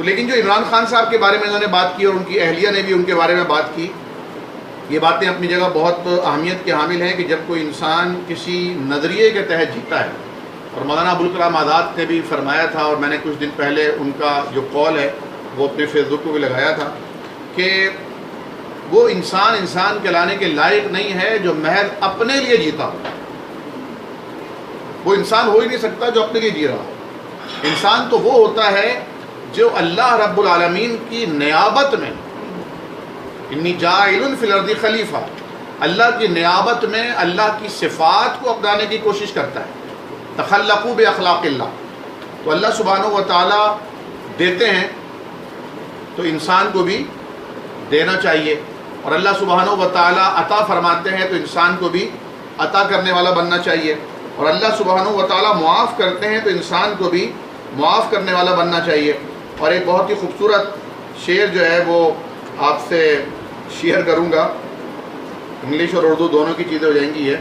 لیکن جو عمران خان صاحب کے بارے میں انہوں نے بات کی اور ان کی اہلیہ نے بھی ان کے بارے میں بات کی، یہ باتیں اپنی جگہ بہت اہمیت کے حامل ہیں کہ جب کوئی انسان کسی نظریے کے تحت جیتا ہے، اور مولانا ابوالکلام آزاد نے بھی فرمایا تھا، اور میں نے کچھ دن پہلے ان کا جو قول ہے وہ اپنے فیس بک کو بھی لگایا تھا کہ وہ انسان کہلانے کے لائق نہیں ہے جو محض اپنے لیے جیتا ہو۔ وہ انسان ہو ہی نہیں سکتا جو اپنے لیے جی رہا ہو۔ انسان تو وہ ہوتا ہے جو اللہ رب العالمین کی نیابت میں، انی جاعل فی الارض خلیفہ، اللہ کی نیابت میں اللہ کی صفات کو اپنانے کی کوشش کرتا ہے۔ تخلقوا باخلاق اللہ، تو اللہ سبحانہ و تعالیٰ دیتے ہیں تو انسان کو بھی دینا چاہیے، اور اللہ سبحانہ و تعالیٰ عطا فرماتے ہیں تو انسان کو بھی عطا کرنے والا بننا چاہیے، اور اللہ سبحانہ و تعالیٰ معاف کرتے ہیں تو انسان کو بھی معاف کرنے والا بننا چاہیے۔ اور ایک بہت ہی خوبصورت شعر جو ہے وہ آپ سے شیئر کروں گا، انگلش اور اردو دونوں کی چیزیں ہو جائیں گی۔ یہ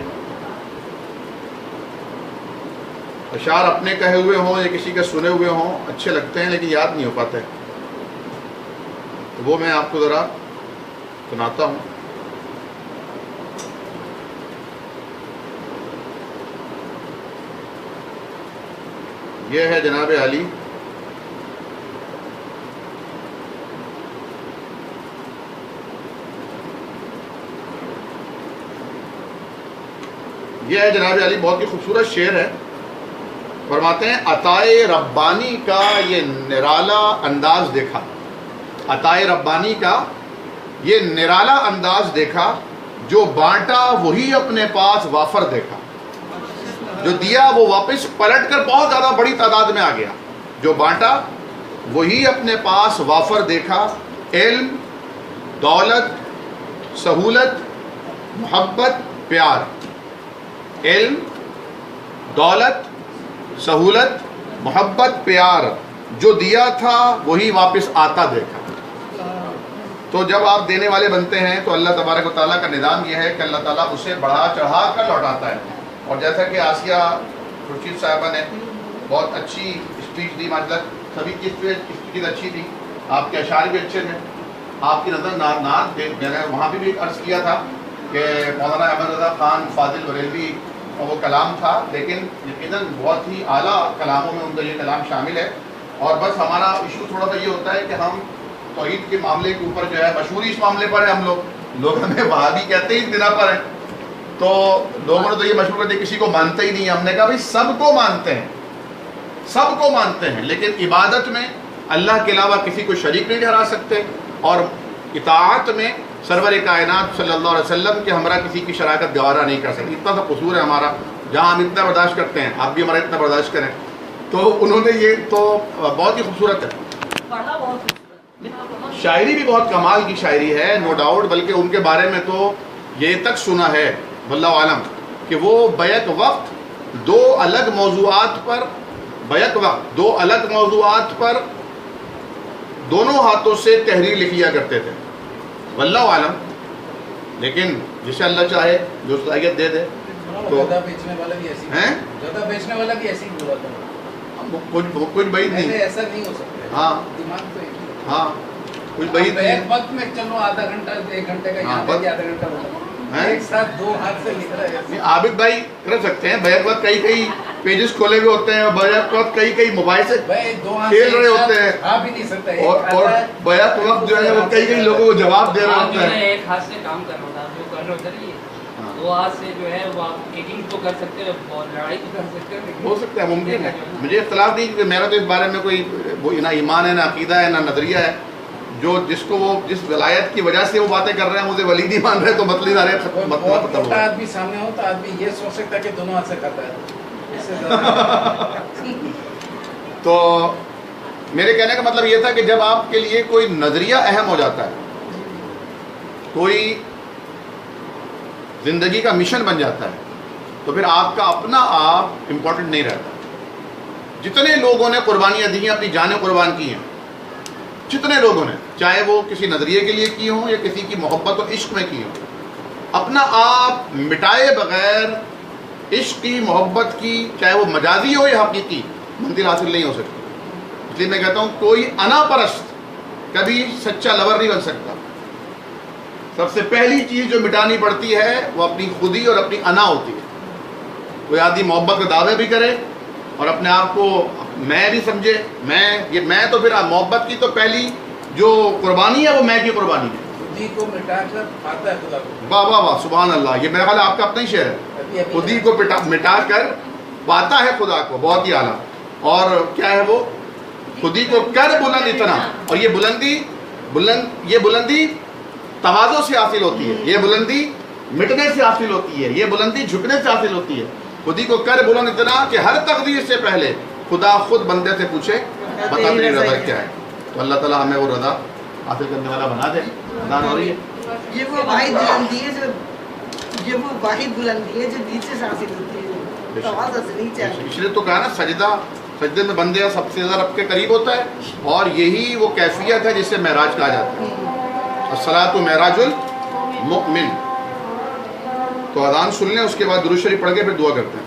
اشعار اپنے کہے ہوئے ہوں یا کسی کے سنے ہوئے ہوں اچھے لگتے ہیں لیکن یاد نہیں ہو پاتے، تو وہ میں آپ کو ذرا سناتا ہوں۔ یہ ہے جناب علی، یہ ہے جناب علی، بہت ہی خوبصورت شعر ہے۔ فرماتے ہیں عطائے ربانی کا یہ نرالا انداز دیکھا، عطائے ربانی کا یہ نرالا انداز دیکھا، جو بانٹا وہی اپنے پاس وافر دیکھا، جو دیا وہ واپس پلٹ کر بہت زیادہ بڑی تعداد میں آ گیا، جو بانٹا وہی اپنے پاس وافر دیکھا، علم، دولت، سہولت، محبت، پیار، علم، دولت، سہولت، محبت، پیار، جو دیا تھا وہی واپس آتا دیکھا۔ تو جب آپ دینے والے بنتے ہیں تو اللہ تبارک و تعالیٰ کا نظام یہ ہے کہ اللہ تعالیٰ اسے بڑھا چڑھا کر لوٹاتا ہے۔ اور جیسا کہ آسیہ خورشید صاحبہ نے بہت اچھی اسپیچ دی، مطلب سبھی کی اسپیچ اچھی تھی، آپ کے اشعار بھی اچھے تھے، آپ کی نظر نعت میں نے وہاں بھی عرض کیا تھا کہ مولانا احمد رضا خان فاضل بریلوی وہ کلام تھا، لیکن یقیناً بہت ہی اعلیٰ کلاموں میں ان کا یہ کلام شامل ہے۔ اور بس ہمارا ایشو تھوڑا سا یہ ہوتا ہے کہ ہم توحید کے معاملے کے اوپر جو ہے مشہوری اس معاملے پر ہے، ہم لوگ ہمیں وہابی کہتے ہی اس بنا پر ہیں، تو لوگوں نے تو یہ مشہور کر دیا کسی کو مانتے ہی نہیں۔ ہم نے کہا بھائی سب کو مانتے ہیں، سب کو مانتے ہیں، لیکن عبادت میں اللہ کے علاوہ کسی کو شریک نہیں ٹھہرا سکتے، اور اطاعت میں سرور کائنات صلی اللہ علیہ وسلم کے ہمراہ کسی کی شراکت گوارا نہیں کر سکتے۔ اتنا سا قصور ہے ہمارا، جہاں ہم اتنا برداشت کرتے ہیں آپ بھی ہمارا اتنا برداشت کریں۔ تو انہوں نے یہ تو بہت ہی خوبصورت ہے، شاعری بھی بہت کمال کی شاعری ہے، نو ڈاؤٹ، بلکہ ان کے بارے میں تو یہ تک سنا ہے واللہ عالم کہ وہ بیک وقت دو الگ موضوعات پر دونوں ہاتھوں سے تحریر لکھیا کرتے تھے، واللہ عالم، لیکن جسے اللہ چاہے جو صلاحیت دے دے۔ تو زیادہ بیچنے والا بھی ایسی بولا تھا، کچھ بعید نہیں، ایسا نہیں ہو سکتا، ہاں دماغ تو ایک ہی ہے۔ ہاں کچھ بعید نہیں، ایک وقت میں چلو آدھا گھنٹہ 1 گھنٹے کا یہاں پہ آدھا گھنٹہ ہوتا ہے، ایک ساتھ 2 ہاتھ سے لکھ رہا ہے۔ عابد بھائی کر سکتے ہیں، بیک وقت کئی پیجز کھولے ہوئے ہوتے ہیں، بیک وقت کئی موبائل سے کھیل رہے ہوتے ہیں، آپ بھی نہیں سکتا، اور بیک وقت جو ہے وہ کئی لوگوں کو جواب دے رہے ہوتے ہیں۔ ایک ہاتھ سے کام کر رہا تھا، جو کر رہا تھا، 2 ہاتھ سے جو ہے وہ آپ ککنگ تو کر سکتے ہیں اور لڑائی تو کر سکتے ہیں، ہو سکتا ہے، ممکن ہے، مجھے اختلاف نہیں کہ میرا تو اس بارے میں کوئی نہ ایمان ہے، نہ عقیدہ ہے، نہ نظریہ ہے۔ جس ولایت کی وجہ سے وہ باتیں کر رہے ہیں مجھے ولی نہیں مان رہے تو مطلب آدمی سامنے ہو تو آدمی یہ سوچ سکتا ہے کہ دونوں ہاتھ سے کرتا ہے۔ تو میرے کہنے کا مطلب یہ تھا کہ جب آپ کے لیے کوئی نظریہ اہم ہو جاتا ہے، کوئی زندگی کا مشن بن جاتا ہے، تو پھر آپ کا اپنا آپ امپورٹنٹ نہیں رہتا۔ جتنے لوگوں نے قربانیاں دی ہیں، اپنی جانیں قربان کی ہیں، جتنے لوگوں نے، چاہے وہ کسی نظریے کے لیے کی ہوں یا کسی کی محبت و عشق میں کی ہوں، اپنا آپ مٹائے بغیر عشق کی، محبت کی، چاہے وہ مجازی ہو یا حقیقی، منزل حاصل نہیں ہو سکتی۔ اس لیے میں کہتا ہوں کوئی انا پرست کبھی سچا لور نہیں بن سکتا. سب سے پہلی چیز جو مٹانی پڑتی ہے وہ اپنی خودی اور اپنی انا ہوتی ہے. کوئی آدمی محبت کے دعوے بھی کرے اور اپنے آپ کو میں بھی سمجھے, میں تو پھر محبت کی تو پہلی جو قربانی ہے وہ میں کی قربانی ہے. خودی کو مٹا کر پاتا ہے خدا کو. واہ واہ واہ, سبحان اللہ. یہ میرا خیال آپ کا اپنا ہی شعر ہے. خودی کو مٹا کر پاتا ہے خدا کو. بہت ہی اعلیٰ. اور کیا ہے وہ, خودی کو کر بلند اتنا. اور یہ بلندی تواضع سے حاصل ہوتی ہے, یہ بلندی مٹنے سے حاصل ہوتی ہے, یہ بلندی جھکنے سے حاصل ہوتی ہے. خودی کو کر بلند اتنا کہ ہر تقدیر سے پہلے خدا خود بندے سے پوچھے بتا تیری رضا کیا ہے. تو اللہ تعالیٰ ہمیں وہ رضا حاصل کرنے والا بنا دے. اذان ہو رہی ہے. یہ وہ واحد بلندی ہے جو نیچے سے حاصل ہوتی ہے, تواضع سے نیچے. اس لیے تو کہا نا سجدے میں بندے سب سے زیادہ رب کے قریب ہوتا ہے, اور یہی وہ کیفیت ہے جسے معراج کہا جاتا ہے. الصلاۃ معراج المؤمن. تو اذان سن لیں, اس کے بعد درود شریف پڑھ کے پھر دعا کرتے ہیں.